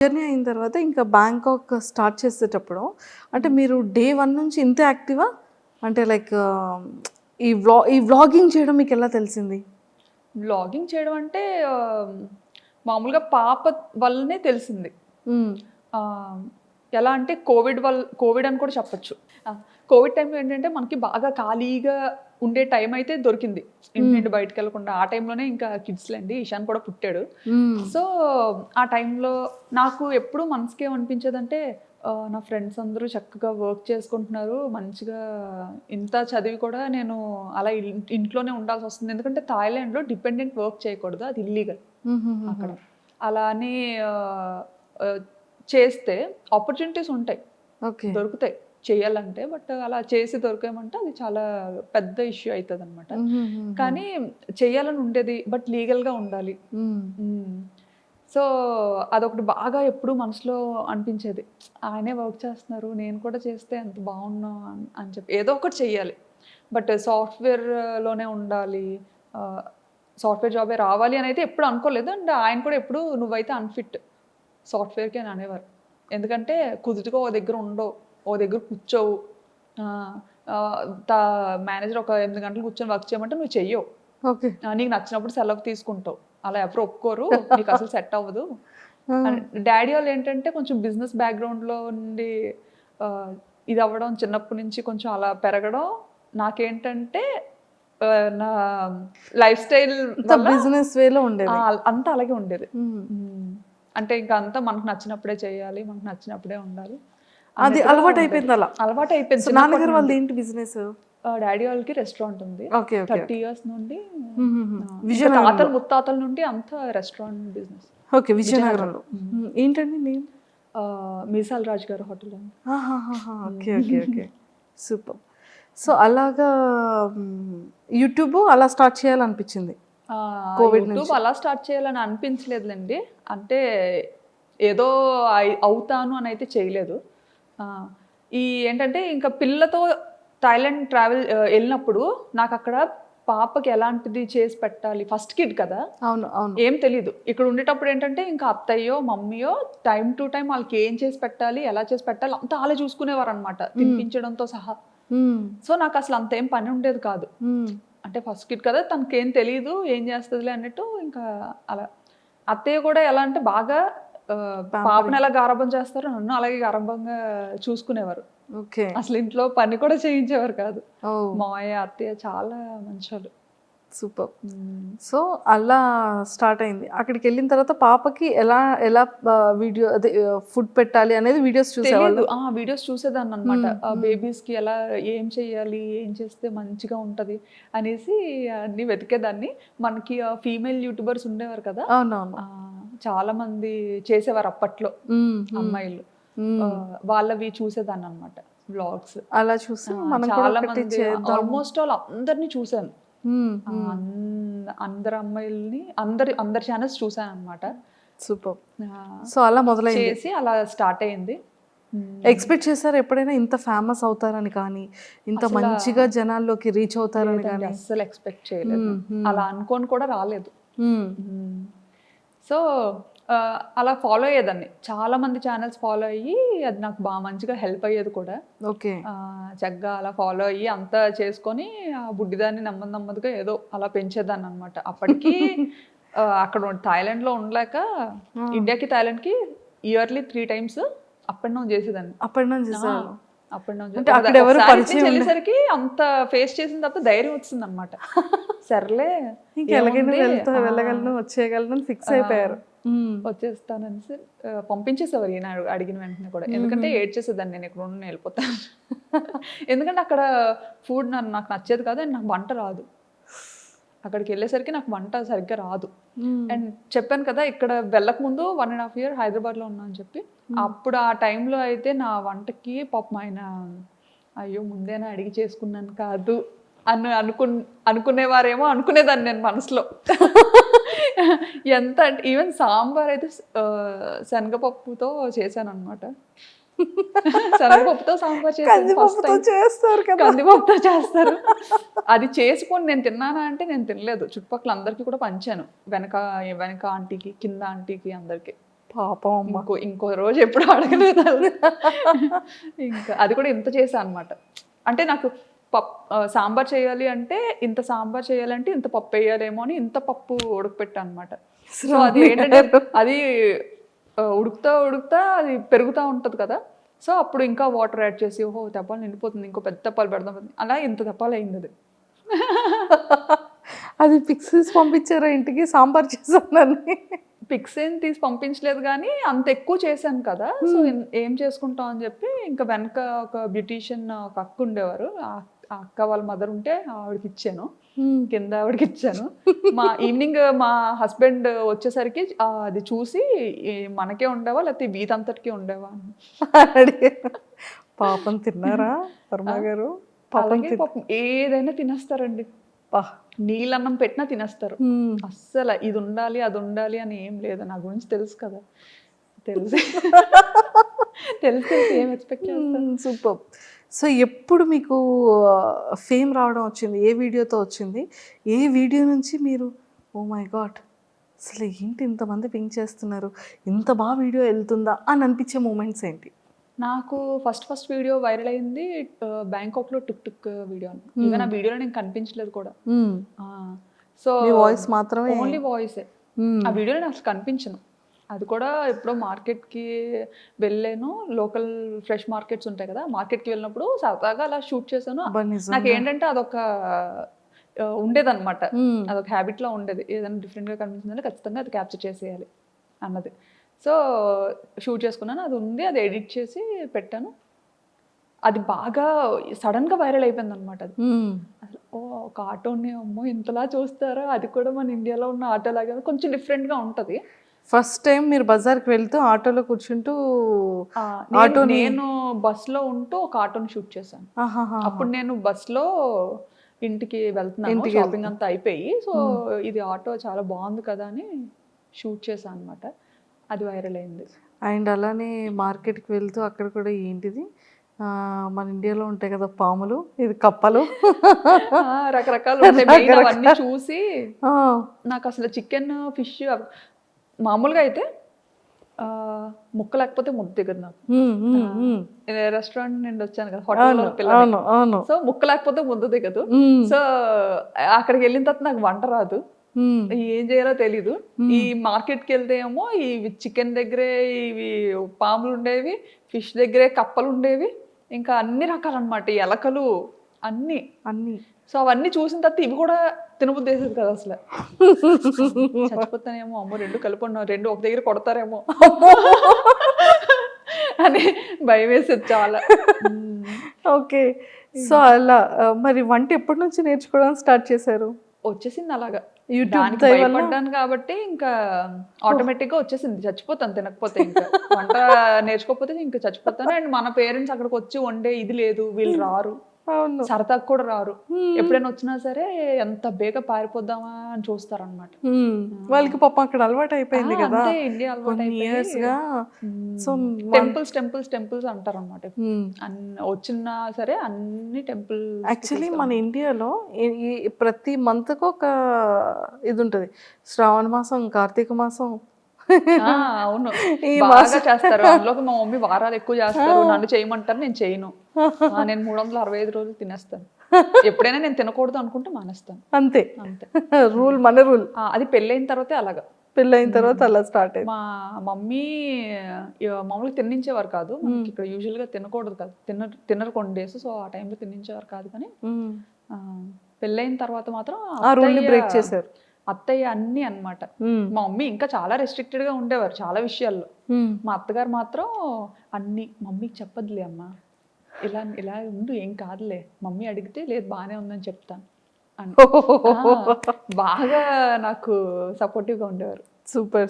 Journey అయిన తర్వాత ఇంకా బ్యాంకాక్ స్టార్ట్ చేసేటప్పుడు అంటే మీరు డే 1 నుంచి ఇంతే యాక్టివా? అంటే లైక్ ఈ వ్లాగింగ్ చేయడం మీకు ఎలా తెలిసింది? వ్లాగింగ్ చేయడం అంటే మామూలుగా పాప వల్లనే తెలిసింది. హ్మ్. ఆహ్, ఎలా అంటే కోవిడ్ అని కూడా చెప్పొచ్చు. కోవిడ్ టైంలో ఏంటంటే మనకి బాగా ఖాళీగా ఉండే టైం అయితే దొరికింది. ఇంటి నుండి బయటికెళ్ళకుండా. ఆ టైంలోనే ఇంకా కిడ్స్‌లండి ఇషాన్ కూడా పుట్టాడు. హ్మ్. సో, ఆ టైంలో నాకు ఎప్పుడు మనసుకేమనిపించేదంటే నా ఫ్రెండ్స్ అందరూ చక్కగా వర్క్ చేసుకుంటున్నారు. మంచిగా ఇంత చదివి కూడా నేను అలా ఇంట్లోనే ఉండాల్సొస్తుంది. ఎందుకంటే థాయిలాండ్‌లో డిపెండెంట్ వర్క్ చేయకూడదు. అది ఇల్లీగల్ అక్కడ. హుహుహుహు. అలా అని ఆహ్, ఆహ్, చేస్తే ఆపర్చునిటీస్ ఉంటాయి. ఓకే. దొరుకుతాయి చేయాలంటే. బట్ అలా చేసి దొరికామంటే అది చాలా పెద్ద ఇష్యూ అయితదనమాట. హుహుహుహు. కానీ చేయాలని ఉండేది. బట్ లీగల్‌గా ఉండాలి. హ్మ్. హ్మ్. సో, అదొకటి బాగా ఎప్పుడూ మనసులో అనిపించేది. ఆయనే వర్క్ చేస్తున్నారు. నేను కూడా చేస్తే ఎంత బావున్ను అని చెప్పి. ఏదో ఒకటి చెయ్యాలి. బట్ సాఫ్ట్‌వేర్‌లోనే ఉండాలి. ఆహ్, సాఫ్ట్‌వేర్ జాబే రావాలి అనైతే ఎప్పుడు అనుకోలేదు. అండ్ ఆయన కూడా ఎప్పుడు నువ్వైతే అన్‌ఫిట్ సాఫ్ట్‌వేర్‌కి అని అనేవారు. ఎందుకంటే కుదురుగా ఓ దగ్గర ఉండవు. ఓ దగ్గర కూర్చోవు. ఆ! ఆహ్, త మేనేజర్ ఒక 8 గంటలు కూర్చొని వర్క్ చేయమంటే నువ్వు చెయ్యవు. ఓకే. నీకు నచ్చినప్పుడు సెలవు తీసుకుంటావు. అలా ఎవరు ఒప్పుకోరు. నీకసలు సెట్ అవ్వదు. ఆ! అని డ్యాడీ వాళ్ళేంటంటే కొంచెం బిజినెస్ బ్యాక్‌గ్రౌండ్‌లో ఉండి ఇదవ్వడం చిన్నప్పటి నుంచి కొంచెం అలా పెరగడం. నాకేంటంటే నా లైఫ్ స్టైల్ అంతా వల్ల బిజినెస్ వేలో ఉండేది. అంతా అలాగే ఉండేది. హ్మ్. హ్మ్. అంటే ఇంక అంతా మనకు నచ్చినప్పుడే చేయాలి. మనకు నచ్చినప్పుడే ఉండాలి. అది అన్నట్టుగా ఉండేది. అలవాటయిపోయిందలా. అలవాటయిపోయింది సో, చిన్నప్పటి నాన్నగారు నుండి. వాళ్ళదేంటి బిజినెసు? డ్యాడీ వాళ్ళకి రెస్టారెంట్ ఉంది. ఓకే. ఓకే. 30 ఓకే. ఇయర్స్ నుండి హుహుహు. ఇంకా విజయనగరంలో. తాతలు ముత్తాతల నుండి అంతా రెస్టారెంట్ బిజినెస్. ఓకే. విజయనగరం. విజయనగరంలో. హ్మ్. ఏంటండి నేమ్? మీసాల రాజు గారి హోటల్ అండి. ఆహాహాహా! ఓకే. ఓకే. హ్మ్. ఓకే. సూపర్. సో, అలాగా హ్మ్. యూట్యూబు అలా స్టార్ట్ చేయాలనిపిచ్చింది కోవిడ్ యూట్యూబ్ నుంచి. అలా స్టార్ట్ చేయాలని అనిపించలేదులెండి. అంటే ఏదో అవుతాను అనైతే చేయలేదు. ఆ! ఈ ఏంటంటే ఇంకా పిల్లతో థాయిలాండ్ ట్రావెల్ ఎళ్ళినప్పుడు నాకక్కడ పాపకి ఎలాంటిది చేసి పెట్టాలి. ఫస్ట్ కిడ్ కదా! అవును. అవును. ఏం తెలీదు. ఇక్కడ ఉండేటప్పుడు ఏంటంటే ఇంకా అత్తయ్యో, మమ్మీయో టైమ్ టు టైమ్ ఆళ్ళకి ఏం చేసి పెట్టాలి, ఎలా చేసి పెట్టాలి అంతా ఆళ్ళే చూసుకునేవారనమాట. హ్మ్. తినిపించడంతో సహా. హ్మ్. సో, నాకసలు అంతేం పని ఉండేది కాదు. హ్మ్. అంటే ఫస్ట్ కిడ్ కదా! తనకేం తెలీదు. ఏం చేస్తదిలే అన్నట్టు ఇంకా అలా. అత్తయ్య కూడా ఎలా అంటే బాగా పాపని పాంపరింగ్. ఎలా గారాబం చేస్తారో నన్ను అలాగే గారాబంగా చూసుకునేవారు. ఓకే. అసలు ఇంట్లో పని కూడా చేయించేవారు కాదు. ఓహ్! మావయ్య, అత్తయ్య చాలా మంచోళ్ళు. సూపర్. హ్మ్. సో, అలా స్టార్ట్ అయింది. అక్కడికెళ్ళిన తర్వాత పాపకి ఎలా ఎలా వీడియో అదే ఫుడ్ పెట్టాలి అనేది వీడియోస్ తెలీదు. చూసేవాళ్ళా? వీడియోస్ చూసేదాన్ననమాట. హ్మ్. హ్మ్. బేబీస్‌కి ఎలా ఏం చేయాలి? ఏం చేస్తే మంచిగా ఉంటది? అనేసి అన్నీ వెతికేదాన్ని. మనకి ఫీమేల్ యూట్యూబర్స్ ఉండేవారు కదా! అవునవును. చాలామంది చేసేవారు అప్పట్లో హ్మ్. హ్మ్. అమ్మాయిలు. హ్మ్. వాళ్ళవి చూసేదాన్ననమాట వ్లాగ్స్. అలా చూసి మనం కూడా ఒకటి చాలామంది చేద్దాము. ఆల్‌మోస్ట్ ఆల్ అందరిని చూసాను. హ్మ్. హ్మ్. అందరు అమ్మాయిలని అందరి ఛానెల్స్ చూసాననమాట. సూపర్. ఆహ్, సో, అలా మొదలైంది. చేసి అలా స్టార్ట్ అయింది. హ్మ్. ఎక్స్‌పెక్ట్ చేసారా ఎప్పుడైనా ఇంత ఫేమస్ అవుతారని కానీ, ఇంత అసలా మంచిగా జనాల్లోకి రీచ్ అవుతారని లేదండి. గాని? అస్సలు ఎక్స్‌పెక్ట్ చేయలేదు హ్మ్. నేను. హ్మ్. అలా అనుకోని కూడా రాలేదు. హ్మ్. హ్మ్. సో, అలా ఫాలో అయ్యేదాన్ని. చాలా మంది ఛానెల్స్ ఫాలో అయ్యి, అది నాకు మంచిగా హెల్ప్ అయ్యేది కూడా. ఓకే. చక్కగా అలా ఫాలో అయ్యి అంతా చేసుకొని, ఆ బుడ్డిదాన్ని నెమ్మది నెమ్మదిగా ఏదో అలా పెంచేదాన్ననమాట. అప్పటికి అక్కడ థాయిలాండ్‌లో ఉండలేక ఆ! ఇండియాకి, థాయిలాండ్‌కి yearly 3 times up and down చేసేదాన్ని. అప్ అండ్ డౌన్ ఆ! చేసేవాళ్ళు. అప్ అండ్ డౌన్ అంటే అక్కడెవరు ఒకసారి ఇటు నుంచి పరిచయం ఎళ్ళేసరికి అంత ఫేస్ చేసిన తర్వాత ధైర్యం వచ్చిందనమాట. సర్లే ఇంకెలాగైనా ఏముంది వెళ్ళగలను, వచ్చేయగలను అని ఫిక్స్ అయిపోయారు. ఆహ్, హ్మ్. వచ్చేస్తాననేసి పంపించేసేవారు ఈయన అడిగిన వెంటనే కూడా. హుహు. ఎందుకంటే ఏడ్చేసేదాన్ని నేను ఇక్కడ ఉండను ఎళ్ళిపోతాను. ఎందుకంటే అక్కడ ఫుడ్ నాకు నచ్చేది కాదు. అండ్ నాకు వంట రాదు. అక్కడికెళ్ళేసరికి నాకు వంట సరిగ్గా రాదు. హ్మ్. అండ్ చెప్పాను కదా! ఇక్కడ వెళ్ళకముందు 1 ½ ఇయర్ హైదరాబాద్‌లో ఉన్నా అని చెప్పి. హ్మ్. అప్పుడు ఆ టైంలో అయితే నా వంటకి పాపం ఆయన అయ్యో! ముందేనా అడిగి చేసుకున్నాను కాదు అని అనుకునేవారేమో అనుకునేదాన్ని నేను మనసులో. ఎంత అంటే ఈవెన్ సాంబార్ అయితే శనగపప్పుతో చేశాననమాట. శనగపప్పుతో సాంబార్ చేశాను ఫస్ట్ కందిపప్పుతో టైమ్. చేస్తారు కదా! కందిపప్పుతో చేస్తారు. అది చేసుకొని నేను తిన్నానా అంటే నేను తినలేదు. చుట్టుపక్కల అందరికి కూడా పంచాను. వెనక వెనక ఆంటీకి, కింద ఆంటీకి అందరికి. పాపం అమ్మ. ఇంకో రోజు ఎప్పుడు అడగలేదు అలా. ఇంకా అది కూడా ఇంత చేసా అనమాట. అంటే నాకు సాంబార్ చేయాలి అంటే ఇంత సాంబార్ చేయాలంటే ఇంత పప్పు వేయాలేమో అని ఇంత పప్పు ఉడకపెట్టా అనమాట. సో అది ఏంటంటే అది ఉడుకుతా అది పెరుగుతూ ఉంటుంది కదా. సో అప్పుడు ఇంకా వాటర్ యాడ్ చేసి ఓహో తెప్పాలు నిండిపోతుంది, ఇంకో పెద్ద తెప్పాలు పెడదాం, అలా ఇంత తెప్పాలు అయింది అది. అది పిక్స్ పంపించారా ఇంటికి సాంబార్ చేశానని? పిక్స్ ఏం తీసి పంపించలేదు కానీ అంత ఎక్కువ చేశాను కదా. సో ఏం చేసుకుంటాం అని చెప్పి ఇంకా వెనక ఒక బ్యూటీషియన్ ఒక అక్క ఉండేవారు, ఆ అక్క వాళ్ళ మదర్ ఉంటే ఆవిడకి ఇచ్చాను, కింద ఆవిడకి ఇచ్చాను. ఈవినింగ్ మా హస్బెండ్ వచ్చేసరికి అది చూసి మనకే ఉండేవా లేకపోతే వీధంతటికి ఉండేవా అని అడిగారు. పాపం తిన్నారా వర్మ గారు? అలాగే పాపం ఏదైనా తినేస్తారండి. నీళ్ళన్నం పెట్టినా తినేస్తారు. అస్సలు ఇది ఉండాలి అది ఉండాలి అని ఏం లేదు. నా గురించి తెలుసు కదా, తెలుసు ఏం ఎక్స్పెక్ట్ చేస్తాను. సూపర్. సో ఎప్పుడు మీకు ఫేమ్ రావడం వచ్చింది? ఏ వీడియోతో వచ్చింది? ఏ వీడియో నుంచి మీరు ఓ మై గాడ్ అసలు ఏంటి ఇంతమంది పింక్ చేస్తున్నారు, ఇంత బాగా వీడియో వెళ్తుందా అని అనిపించే మూమెంట్స్ ఏంటి? నాకు ఫస్ట్ వీడియో వైరల్ అయింది బ్యాంకాక్లో టుక్ వీడియో. ఈవెన్ ఆ వీడియోలో నేను కనిపించలేదు కూడా. సో వాయిస్ మాత్రమే, ఓన్లీ వాయిసే. ఆ వీడియోలో నేను అసలు కనిపించను. అది కూడా ఎప్పుడో మార్కెట్కి వెళ్ళాను, లోకల్ ఫ్రెష్ మార్కెట్స్ ఉంటాయి కదా, మార్కెట్కి వెళ్ళినప్పుడు సరదాగా అలా షూట్ చేశాను. నాకు ఏంటంటే అదొక ఉండేదన్నమాట, అదొక హ్యాబిట్లో ఉండేది. ఏదైనా డిఫరెంట్గా కనిపించిందంటే ఖచ్చితంగా అది క్యాప్చర్ చేసేయాలి అన్నది. సో షూట్ చేసుకున్నాను, అది ఉంది, అది ఎడిట్ చేసి పెట్టాను. అది బాగా సడన్గా వైరల్ అయిపోయింది అనమాట. అది అసలు ఓ ఒక ఆటోని అమ్మో ఇంతలా చూస్తారా, అది కూడా మన ఇండియాలో ఉన్న ఆటో లాగా కొంచెం డిఫరెంట్గా ఉంటుంది. ఫస్ట్ టైం మీరు బజార్కి వెళ్తూ ఆటోలో కూర్చుంటూ నేను బస్లో ఉంటూ ఒక ఆటోని షూట్ చేశాను. అప్పుడు నేను బస్లో ఇంటికి వెళ్తున్నాను, షాపింగ్ అంతా అయిపోయి. సో ఇది ఆటో చాలా బాగుంది కదా అని షూట్ చేశాను అనమాట. అది వైరల్ అయింది. అండ్ అలానే మార్కెట్కి వెళ్తూ అక్కడ కూడా ఏంటిది మన ఇండియాలో ఉంటాయి కదా పాములు, ఇది కప్పలు, రకరకాలు అవన్నీ చూసి నాకు అసలు చికెన్ ఫిష్ మామూలుగా అయితే ముక్క లేకపోతే ముద్ద దిగదు నాకు. రెస్టారెంట్ నుండి వచ్చాను కదా హోటల్లో పిల్లలు, సో ముక్క లేకపోతే ముద్ద దిగదు. సో అక్కడికి వెళ్ళిన తర్వాత నాకు వంట రాదు, ఏం చేయాలో తెలీదు. ఈ మార్కెట్కి వెళ్తే ఏమో ఈ చికెన్ దగ్గరే ఇవి పాములు ఉండేవి, ఫిష్ దగ్గరే కప్పలు ఉండేవి, ఇంకా అన్ని రకాలు అనమాట, ఎలకలు అన్ని. సో అవన్నీ చూసిన తర్వాత ఇవి కూడా తినబుద్ధి వేసేది కదా అసలు. చచ్చిపోతానేమో, అమ్మో రెండు కలిపి ఉన్నా, రెండు ఒక దగ్గర కొడతారేమో అని భయం వేసేది చాలా. ఓకే. సో అలా మరి వంట ఎప్పటి నుంచి నేర్చుకోవడం స్టార్ట్ చేశారు? వచ్చేసింది అలాగా, దానికి భయపడ్డాను కాబట్టి ఇంకా ఆటోమేటిక్గా వచ్చేసింది. చచ్చిపోతాను తినకపోతే, ఇంకా వంట నేర్చుకోకపోతే ఇంకా చచ్చిపోతాను. అండ్ మన పేరెంట్స్ అక్కడికి వచ్చి వండే ఇది లేదు, వీళ్ళు రారు, సరదాకు కూడా రారు. ఎప్పుడైనా వచ్చినా సరే ఎంత బేగా పారిపోద్దామా అని చూస్తారనమాట. వాళ్ళకి పాపం అక్కడ అలవాటు అయిపోయింది కదా, ఇండియా అలవాటు ఇయర్స్ గా. సో టెంపుల్స్ అంటారు అనమాట. వచ్చినా సరే అన్ని టెంపుల్. యాక్చువల్లీ మన ఇండియాలో ప్రతి మంత్ కు ఒక ఇది ఉంటుంది, శ్రావణ మాసం, కార్తీక మాసం. అవును, బాగా చేస్తారు. అందులోకి మా మమ్మీ వారాలు ఎక్కువ చేస్తారు, నన్ను చేయమంటారు, నేను చేయను. నేను 365 రోజులు తినేస్తాను. ఎప్పుడైనా నేను తినకూడదు అనుకుంటే మానేస్తాను, అంతే. రూల్, మన రూల్. అది పెళ్ళైన తర్వాతే అలాగా, పెళ్ళైన తర్వాత అలా స్టార్ట్ అయింది. మా మమ్మీ మామూలుగా తిన్నించేవారు కాదు, ఇక్కడ యూజువల్గా తినకూడదు కదా, తినరు కొన్ని డేస్. సో ఆ టైంలో తిన్నించేవారు కాదు. కానీ పెళ్ళైన తర్వాత మాత్రం ఆ రూల్ని బ్రేక్ చేశారు అత్తయ్య అన్ని అన్నమాట. మా మమ్మీ ఇంకా చాలా రెస్ట్రిక్టెడ్ గా ఉండేవారు చాలా విషయాల్లో. మా అత్తగారు మాత్రం అన్ని మమ్మీకి చెప్పదులే అమ్మా, ఇలా ఇలా ఉండు, ఏం కాదులే, మమ్మీ అడిగితే లేదు బాగానే ఉందని చెప్తాను అని బాగా నాకు సపోర్టివ్గా ఉండేవారు. సూపర్.